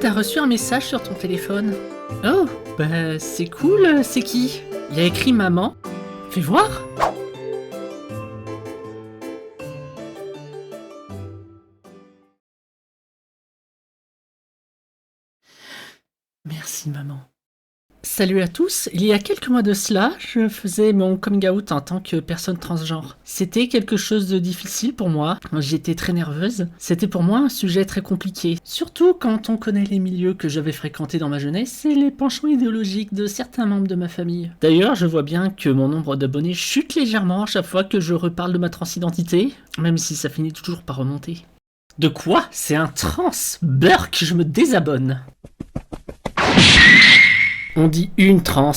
T'as reçu un message sur ton téléphone? Oh, bah c'est cool, c'est qui? Il y a écrit maman. Fais voir. Merci maman. Salut à tous, il y a quelques mois de cela, je faisais mon coming out en tant que personne transgenre. C'était quelque chose de difficile pour moi, j'étais très nerveuse, c'était pour moi un sujet très compliqué, surtout quand on connaît les milieux que j'avais fréquentés dans ma jeunesse et les penchants idéologiques de certains membres de ma famille. D'ailleurs, je vois bien que mon nombre d'abonnés chute légèrement à chaque fois que je reparle de ma transidentité, même si ça finit toujours par remonter. De quoi? C'est un trans? Burk, je me désabonne. On dit une trans.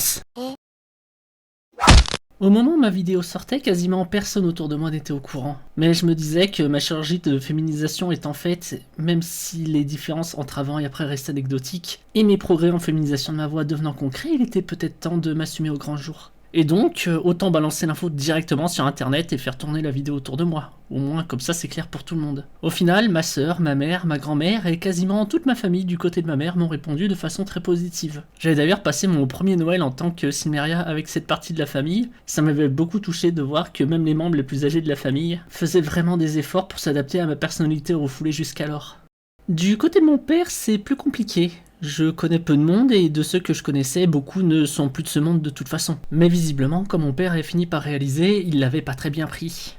Au moment où ma vidéo sortait, quasiment personne autour de moi n'était au courant. Mais je me disais que ma chirurgie de féminisation étant faite, même si les différences entre avant et après restent anecdotiques, et mes progrès en féminisation de ma voix devenant concrets, il était peut-être temps de m'assumer au grand jour. Et donc, autant balancer l'info directement sur internet et faire tourner la vidéo autour de moi. Au moins, comme ça, c'est clair pour tout le monde. Au final, ma sœur, ma mère, ma grand-mère et quasiment toute ma famille du côté de ma mère m'ont répondu de façon très positive. J'avais d'ailleurs passé mon premier Noël en tant que Silmeria avec cette partie de la famille. Ça m'avait beaucoup touché de voir que même les membres les plus âgés de la famille faisaient vraiment des efforts pour s'adapter à ma personnalité refoulée jusqu'alors. Du côté de mon père, c'est plus compliqué. Je connais peu de monde et de ceux que je connaissais, beaucoup ne sont plus de ce monde de toute façon. Mais visiblement, comme mon père avait fini par réaliser, il l'avait pas très bien pris.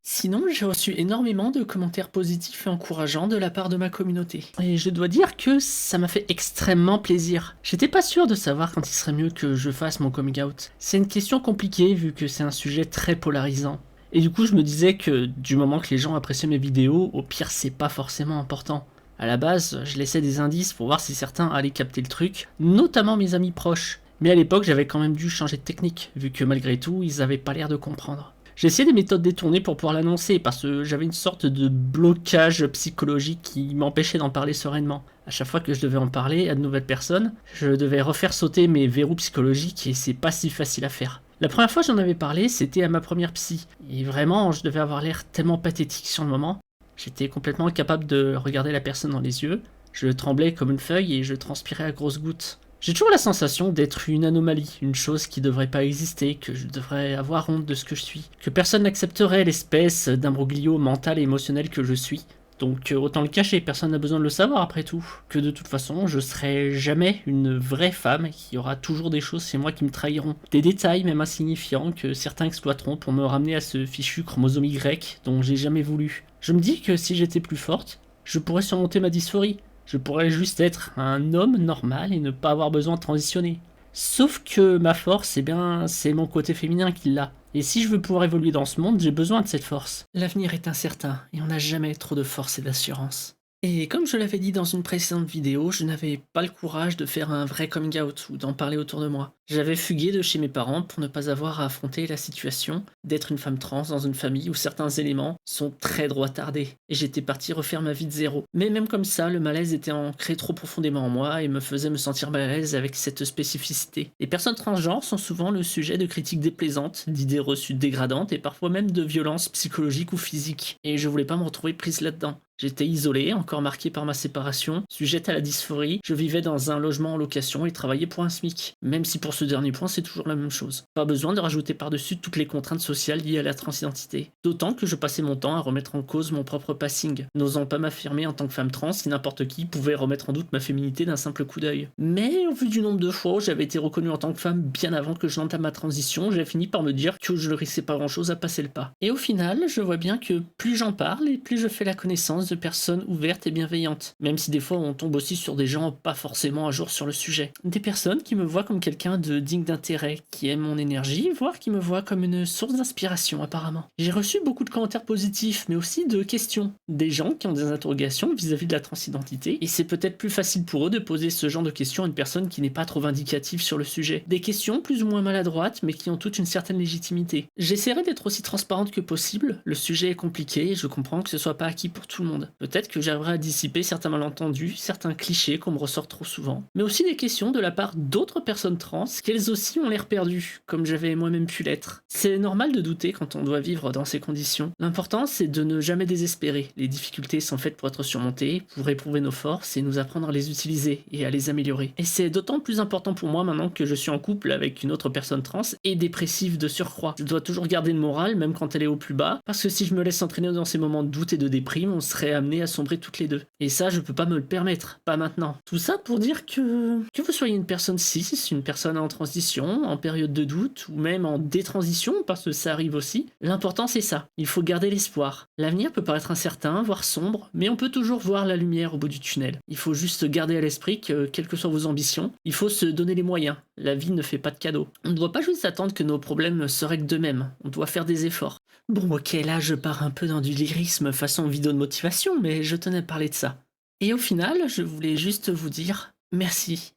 Sinon, j'ai reçu énormément de commentaires positifs et encourageants de la part de ma communauté. Et je dois dire que ça m'a fait extrêmement plaisir. J'étais pas sûr de savoir quand il serait mieux que je fasse mon coming out. C'est une question compliquée vu que c'est un sujet très polarisant. Et du coup, je me disais que du moment que les gens appréciaient mes vidéos, au pire, c'est pas forcément important. À la base, je laissais des indices pour voir si certains allaient capter le truc, notamment mes amis proches. Mais à l'époque, j'avais quand même dû changer de technique, vu que malgré tout, ils avaient pas l'air de comprendre. J'ai essayé des méthodes détournées pour pouvoir l'annoncer, parce que j'avais une sorte de blocage psychologique qui m'empêchait d'en parler sereinement. À chaque fois que je devais en parler à de nouvelles personnes, je devais refaire sauter mes verrous psychologiques et c'est pas si facile à faire. La première fois que j'en avais parlé, c'était à ma première psy. Et vraiment, je devais avoir l'air tellement pathétique sur le moment. J'étais complètement incapable de regarder la personne dans les yeux. Je tremblais comme une feuille et je transpirais à grosses gouttes. J'ai toujours la sensation d'être une anomalie, une chose qui devrait pas exister, que je devrais avoir honte de ce que je suis, que personne n'accepterait l'espèce d'imbroglio mental et émotionnel que je suis. Donc autant le cacher, personne n'a besoin de le savoir après tout. Que de toute façon, je serai jamais une vraie femme, qu'il y aura toujours des choses chez moi qui me trahiront. Des détails même insignifiants que certains exploiteront pour me ramener à ce fichu chromosome Y dont j'ai jamais voulu. Je me dis que si j'étais plus forte, je pourrais surmonter ma dysphorie. Je pourrais juste être un homme normal et ne pas avoir besoin de transitionner. Sauf que ma force, eh bien, c'est mon côté féminin qui l'a. Et si je veux pouvoir évoluer dans ce monde, j'ai besoin de cette force. L'avenir est incertain et on n'a jamais trop de force et d'assurance. Et comme je l'avais dit dans une précédente vidéo, je n'avais pas le courage de faire un vrai coming out ou d'en parler autour de moi. J'avais fugué de chez mes parents pour ne pas avoir à affronter la situation d'être une femme trans dans une famille où certains éléments sont très droitardés. Et j'étais parti refaire ma vie de zéro. Mais même comme ça, le malaise était ancré trop profondément en moi et me faisait me sentir mal à l'aise avec cette spécificité. Les personnes transgenres sont souvent le sujet de critiques déplaisantes, d'idées reçues dégradantes et parfois même de violences psychologiques ou physiques. Et je voulais pas me retrouver prise là-dedans. J'étais isolé, encore marqué par ma séparation, sujette à la dysphorie, je vivais dans un logement en location et travaillais pour un SMIC. Même si pour ce dernier point c'est toujours la même chose. Pas besoin de rajouter par-dessus toutes les contraintes sociales liées à la transidentité. D'autant que je passais mon temps à remettre en cause mon propre passing, n'osant pas m'affirmer en tant que femme trans si n'importe qui pouvait remettre en doute ma féminité d'un simple coup d'œil. Mais au vu du nombre de fois où j'avais été reconnue en tant que femme bien avant que je n'entame ma transition, j'ai fini par me dire que je ne risquais pas grand-chose à passer le pas. Et au final, je vois bien que plus j'en parle et plus je fais la connaissance de personnes ouvertes et bienveillantes, même si des fois on tombe aussi sur des gens pas forcément à jour sur le sujet. Des personnes qui me voient comme quelqu'un de digne d'intérêt, qui aiment mon énergie, voire qui me voient comme une source d'inspiration apparemment. J'ai reçu beaucoup de commentaires positifs, mais aussi de questions. Des gens qui ont des interrogations vis-à-vis de la transidentité, et c'est peut-être plus facile pour eux de poser ce genre de questions à une personne qui n'est pas trop vindicative sur le sujet. Des questions plus ou moins maladroites, mais qui ont toute une certaine légitimité. J'essaierai d'être aussi transparente que possible, le sujet est compliqué, et je comprends que ce soit pas acquis pour tout le monde. monde. Peut-être que j'arriverai à dissiper certains malentendus, certains clichés qu'on me ressort trop souvent, mais aussi des questions de la part d'autres personnes trans, qu'elles aussi ont l'air perdues, comme j'avais moi-même pu l'être. C'est normal de douter quand on doit vivre dans ces conditions. L'important, c'est de ne jamais désespérer. Les difficultés sont faites pour être surmontées, pour éprouver nos forces et nous apprendre à les utiliser et à les améliorer. Et c'est d'autant plus important pour moi maintenant que je suis en couple avec une autre personne trans et dépressive de surcroît. Je dois toujours garder le moral, même quand elle est au plus bas, parce que si je me laisse entraîner dans ces moments de doute et de déprime, on serait amené à sombrer toutes les deux. Et ça, je peux pas me le permettre, pas maintenant. Tout ça pour dire que vous soyez une personne cis, une personne en transition, en période de doute, ou même en détransition, parce que ça arrive aussi, l'important c'est ça. Il faut garder l'espoir. L'avenir peut paraître incertain, voire sombre, mais on peut toujours voir la lumière au bout du tunnel. Il faut juste garder à l'esprit que, quelles que soient vos ambitions, il faut se donner les moyens. La vie ne fait pas de cadeaux. On ne doit pas juste attendre que nos problèmes se règlent d'eux-mêmes. On doit faire des efforts. Bon, ok, là je pars un peu dans du lyrisme façon vidéo de motivation, mais je tenais à parler de ça. Et au final, je voulais juste vous dire merci.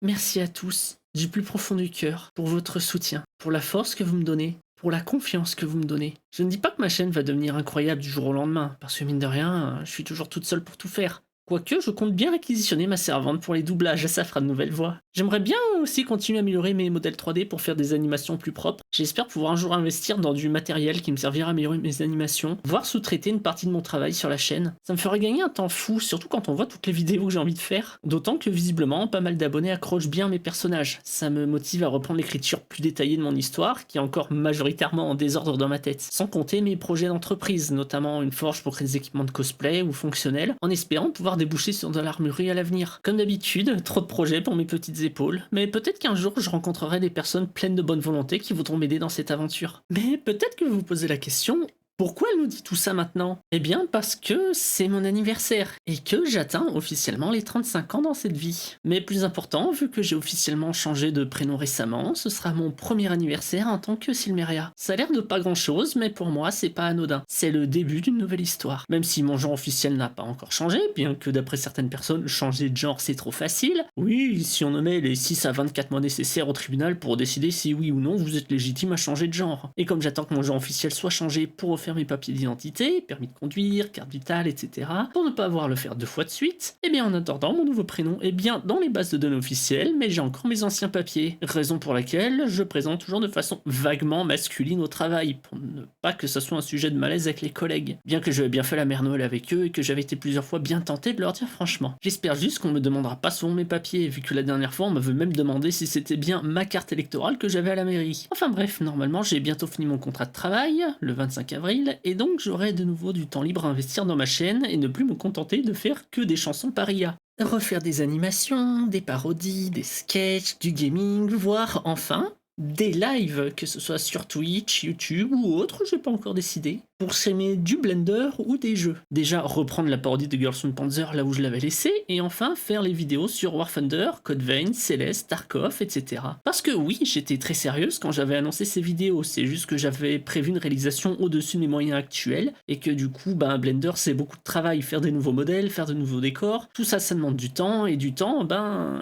Merci à tous, du plus profond du cœur, pour votre soutien, pour la force que vous me donnez, pour la confiance que vous me donnez. Je ne dis pas que ma chaîne va devenir incroyable du jour au lendemain, parce que mine de rien, je suis toujours toute seule pour tout faire. Quoique, je compte bien réquisitionner ma servante pour les doublages, ça fera de nouvelles voix. J'aimerais bien aussi continuer à améliorer mes modèles 3D pour faire des animations plus propres. J'espère pouvoir un jour investir dans du matériel qui me servira à améliorer mes animations, voire sous-traiter une partie de mon travail sur la chaîne. Ça me ferait gagner un temps fou, surtout quand on voit toutes les vidéos que j'ai envie de faire. D'autant que visiblement, pas mal d'abonnés accrochent bien mes personnages. Ça me motive à reprendre l'écriture plus détaillée de mon histoire, qui est encore majoritairement en désordre dans ma tête. Sans compter mes projets d'entreprise, notamment une forge pour créer des équipements de cosplay ou fonctionnels, en espérant pouvoir déboucher sur de l'armurerie à l'avenir. Comme d'habitude, trop de projets pour mes petites épaules, mais peut-être qu'un jour je rencontrerai des personnes pleines de bonne volonté qui voudront m'aider dans cette aventure. Mais peut-être que vous vous posez la question, pourquoi elle nous dit tout ça maintenant? Eh bien parce que c'est mon anniversaire, et que j'atteins officiellement les 35 ans dans cette vie. Mais plus important, vu que j'ai officiellement changé de prénom récemment, ce sera mon premier anniversaire en tant que Silmeria. Ça a l'air de pas grand chose, mais pour moi c'est pas anodin. C'est le début d'une nouvelle histoire. Même si mon genre officiel n'a pas encore changé, bien que d'après certaines personnes, changer de genre c'est trop facile. Oui, si on nommait les 6 à 24 mois nécessaires au tribunal pour décider si oui ou non vous êtes légitime à changer de genre. Et comme j'attends que mon genre officiel soit changé pour faire mes papiers d'identité, permis de conduire, carte vitale, etc. pour ne pas avoir à le faire 2 fois de suite, et bien en attendant, mon nouveau prénom est bien dans les bases de données officielles, mais j'ai encore mes anciens papiers, raison pour laquelle je présente toujours de façon vaguement masculine au travail, pour ne pas que ça soit un sujet de malaise avec les collègues, bien que j'avais bien fait la mère Noël avec eux et que j'avais été plusieurs fois bien tenté de leur dire franchement. J'espère juste qu'on me demandera pas souvent mes papiers, vu que la dernière fois on m'avait même demandé si c'était bien ma carte électorale que j'avais à la mairie. Enfin bref, normalement j'ai bientôt fini mon contrat de travail, le 25 avril, et donc j'aurai de nouveau du temps libre à investir dans ma chaîne et ne plus me contenter de faire que des chansons par IA. Refaire des animations, des parodies, des sketchs, du gaming, voire enfin des lives, que ce soit sur Twitch, YouTube ou autre, j'ai pas encore décidé, pour s'aimer du Blender ou des jeux. Déjà reprendre la parodie de Girls on Panzer là où je l'avais laissé, et enfin faire les vidéos sur War Thunder, Code Vein, Celeste, Tarkov, etc. Parce que oui, j'étais très sérieuse quand j'avais annoncé ces vidéos, c'est juste que j'avais prévu une réalisation au-dessus de mes moyens actuels, et que du coup, Blender c'est beaucoup de travail, faire des nouveaux modèles, faire de nouveaux décors, tout ça ça demande du temps, et du temps,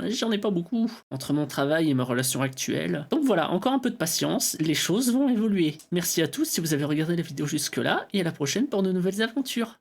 j'en ai pas beaucoup, entre mon travail et ma relation actuelle. Donc voilà, encore un peu de patience, les choses vont évoluer. Merci à tous si vous avez regardé la vidéo jusque-là, et à la prochaine pour de nouvelles aventures.